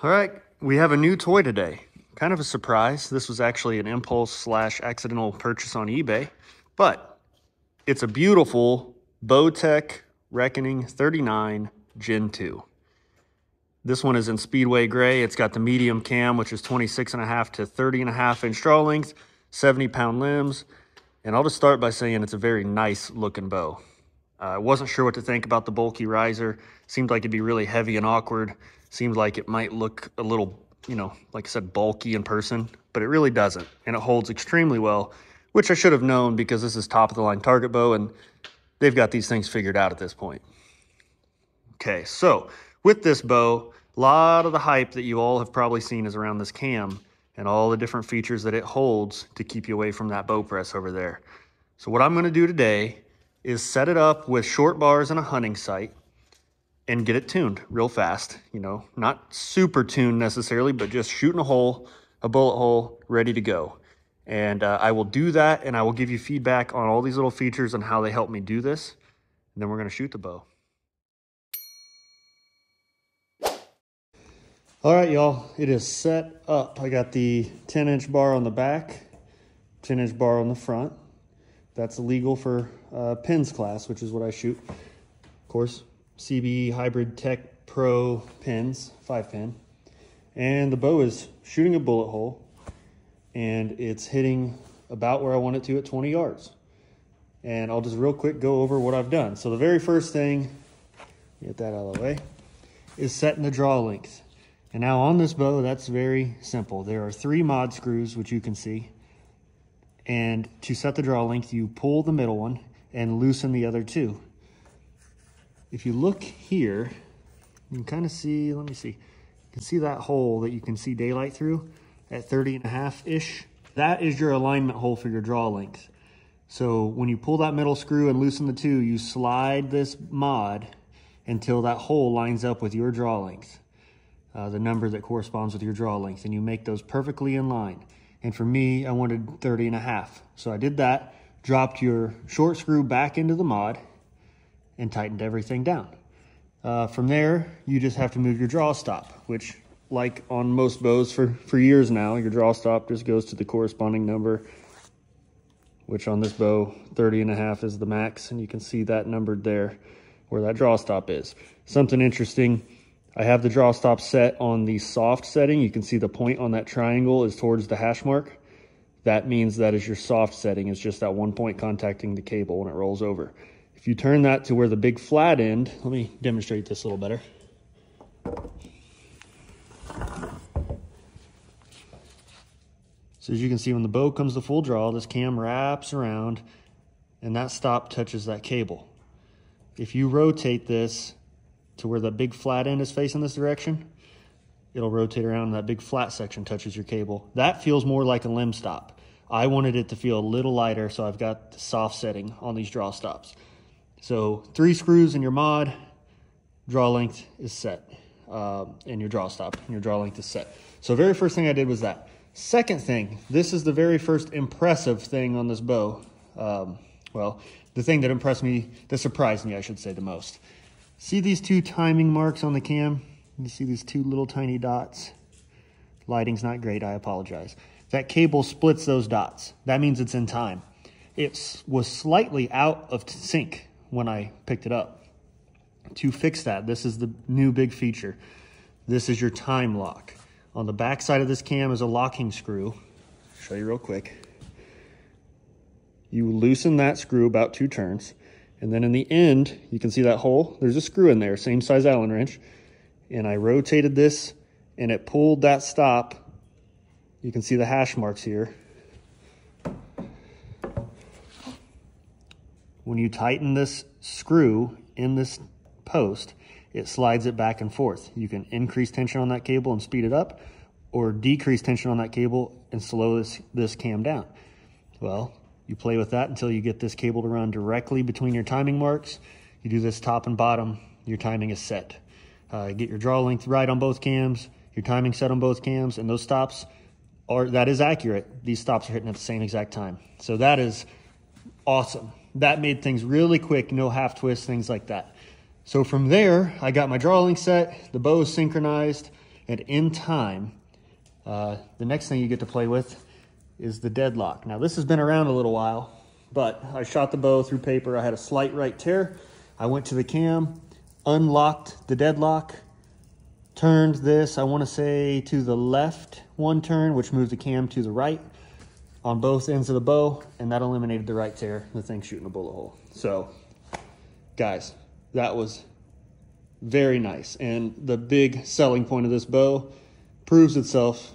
All right, we have a new toy today. Kind of a surprise. This was actually an impulse/accidental purchase on eBay, but it's a beautiful Bowtech Reckoning 39 Gen 2. This one is in Speedway Gray. It's got the medium cam, which is 26.5 to 30.5 inch draw length, 70-pound limbs. And I'll just start by saying it's a very nice looking bow. I wasn't sure what to think about the bulky riser. Seemed like it'd be really heavy and awkward. Seemed like it might look a little, like I said, bulky in person, but it really doesn't. And it holds extremely well, which I should have known because this is top of the line target bow and they've got these things figured out at this point. Okay, so with this bow, a lot of the hype that you all have probably seen is around this cam and all the different features that it holds to keep you away from that bow press over there. So what I'm gonna do today is set it up with short bars and a hunting sight and get it tuned real fast. Not super tuned necessarily, but just shooting a hole, a bullet hole, ready to go. And I will do that, and I will give you feedback on all these little features and how they help me do this. And then we're gonna shoot the bow. All right, y'all, it is set up. I got the 10-inch bar on the back, 10-inch bar on the front. That's illegal for pins class, which is what I shoot. Of course, CBE Hybrid Tech Pro pins, 5-pin. And the bow is shooting a bullet hole, and it's hitting about where I want it to at 20 yards. And I'll just real quick go over what I've done. So the very first thing, get that out of the way, is setting the draw length. And now on this bow, that's very simple. There are 3 mod screws, which you can see. And to set the draw length, you pull the middle one and loosen the other 2. If you look here, you can kind of see, let me see. You can see that hole that you can see daylight through at 30.5-ish. That is your alignment hole for your draw length. So when you pull that middle screw and loosen the 2, you slide this mod until that hole lines up with your draw length. The number that corresponds with your draw length, and you make those perfectly in line. And for me, I wanted 30.5. So I did that, dropped your short screw back into the mod, and tightened everything down. From there, you just have to move your draw stop, which, like on most bows for years now, your draw stop just goes to the corresponding number, which on this bow, 30.5 is the max, and you can see that numbered there where that draw stop is. Something interesting, I have the draw stop set on the soft setting. You can see the point on that triangle is towards the hash mark. That means that is your soft setting. It's just that one point contacting the cable when it rolls over. If you turn that to where the big flat end, let me demonstrate this a little better. So as you can see, when the bow comes to full draw, this cam wraps around and that stop touches that cable. If you rotate this to where the big flat end is facing this direction, it'll rotate around and that big flat section touches your cable. That feels more like a limb stop. I wanted it to feel a little lighter, so I've got the soft setting on these draw stops. So 3 screws in your mod, draw length is set, and your draw stop, and your draw length is set. So very first thing I did was that. Second thing, this is the very first impressive thing on this bow. Well, the thing that impressed me, that surprised me, I should say, the most. See these 2 timing marks on the cam? You see these 2 little tiny dots? Lighting's not great, I apologize. That cable splits those dots. That means it's in time. It was slightly out of sync when I picked it up. To fix that, this is the new big feature. This is your time lock. On the back side of this cam is a locking screw. I'll show you real quick. You loosen that screw about 2 turns. And then in the end, you can see that hole. There's a screw in there, same size Allen wrench. And I rotated this and it pulled that stop. You can see the hash marks here. When you tighten this screw in this post, it slides it back and forth. You can increase tension on that cable and speed it up, or decrease tension on that cable and slow this cam down. Well, you play with that until you get this cable to run directly between your timing marks. You do this top and bottom, your timing is set. Get your draw length right on both cams, your timing set on both cams, and those stops that is accurate. These stops are hitting at the same exact time. So that is awesome. That made things really quick, no half twists, things like that. So from there, I got my draw length set, the bow is synchronized, And in time, the next thing you get to play with is the deadlock. Now this has been around a little while, but I shot the bow through paper. I had a slight right tear. I went to the cam, unlocked the deadlock, turned this, I want to say to the left one turn, which moved the cam to the right on both ends of the bow, and that eliminated the right tear, the thing shooting a bullet hole. So guys, that was very nice. And the big selling point of this bow proves itself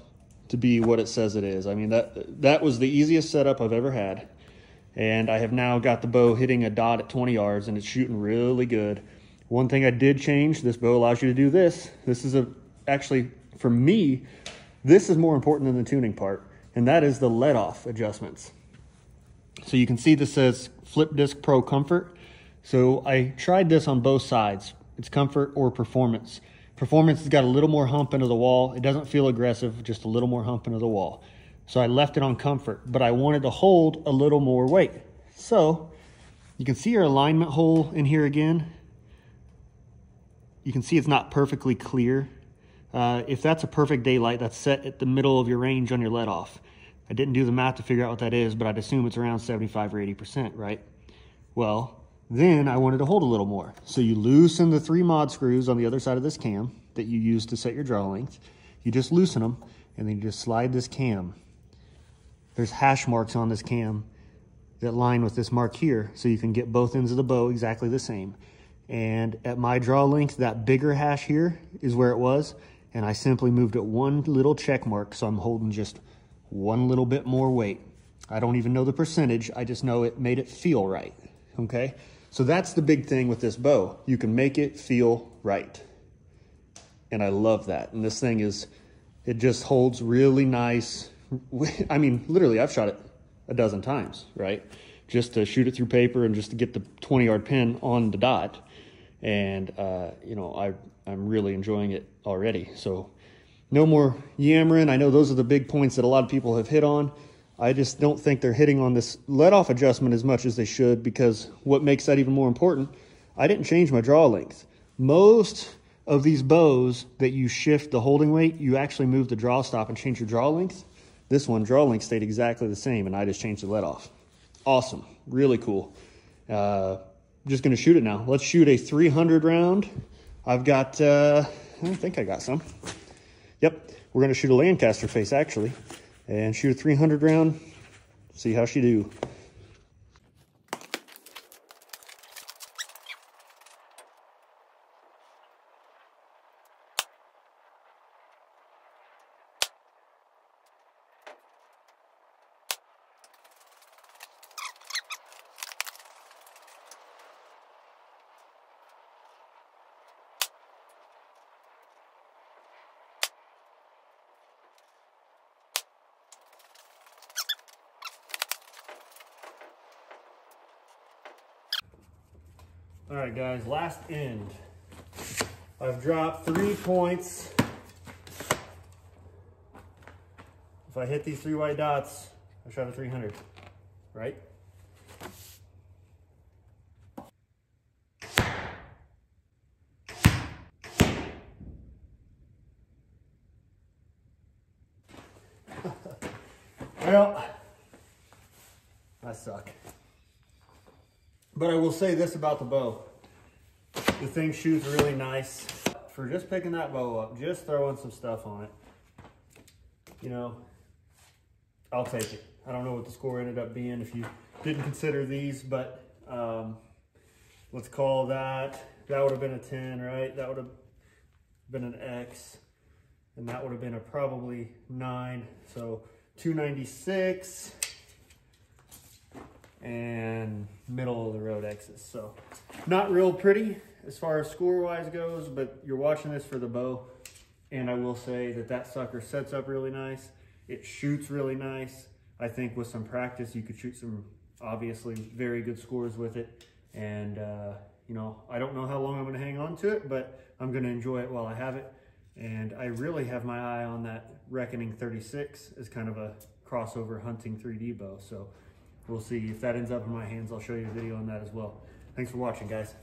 to be what it says it is. I mean, that was the easiest setup I've ever had. And I have now got the bow hitting a dot at 20 yards and it's shooting really good. One thing I did change, this bow allows you to do this. This is actually, for me, this is more important than the tuning part, and that is the let-off adjustments. So you can see this says Flip Disc Pro Comfort. So I tried this on both sides. It's comfort or performance. Performance has got a little more hump into the wall. It doesn't feel aggressive, just a little more hump into the wall. So I left it on comfort, but I wanted to hold a little more weight. So you can see your alignment hole in here again. You can see it's not perfectly clear. If that's a perfect daylight, that's set at the middle of your range on your let-off. I didn't do the math to figure out what that is, but I'd assume it's around 75 or 80%, right? Well, then I wanted to hold a little more. So you loosen the 3 mod screws on the other side of this cam that you use to set your draw length. You just loosen them, and then you just slide this cam. There's hash marks on this cam that line with this mark here, so you can get both ends of the bow exactly the same. And at my draw length, that bigger hash here is where it was, and I simply moved it one little check mark, so I'm holding just one little bit more weight. I don't even know the percentage, I just know it made it feel right, okay? So that's the big thing with this bow. You can make it feel right. And I love that. And this thing it just holds really nice. I mean, literally, I've shot it a dozen times, right? Just to shoot it through paper and just to get the 20-yard pin on the dot. And, you know, I'm really enjoying it already. So no more yammering. I know those are the big points that a lot of people have hit on. I just don't think they're hitting on this let-off adjustment as much as they should, because what makes that even more important, I didn't change my draw length. Most of these bows that you shift the holding weight, you actually move the draw stop and change your draw length. This one, draw length stayed exactly the same, and I just changed the let-off. Awesome. Really cool. Just going to shoot it now. Let's shoot a 300 round. I've got, I think I got some. Yep. We're going to shoot a Lancaster face, actually, and shoot a 300 round. See how she do. All right, guys, last end. I've dropped 3 points. If I hit these 3 white dots, I shot a 300, right? Well, I suck. But I will say this about the bow. The thing shoots really nice. For just picking that bow up, just throwing some stuff on it, you know, I'll take it. I don't know what the score ended up being if you didn't consider these, but let's call that would have been a 10, right? That would have been an X, and that would have been a probably 9. So 296. And middle of the road X's. So not real pretty as far as score wise goes, but you're watching this for the bow, and I will say that that sucker sets up really nice. It shoots really nice. I think with some practice you could shoot some obviously very good scores with it. And you know, I don't know how long I'm going to hang on to it, but I'm going to enjoy it while I have it. And I really have my eye on that Reckoning 36 as kind of a crossover hunting 3D bow. So we'll see if that ends up in my hands. I'll show you a video on that as well. Thanks for watching, guys.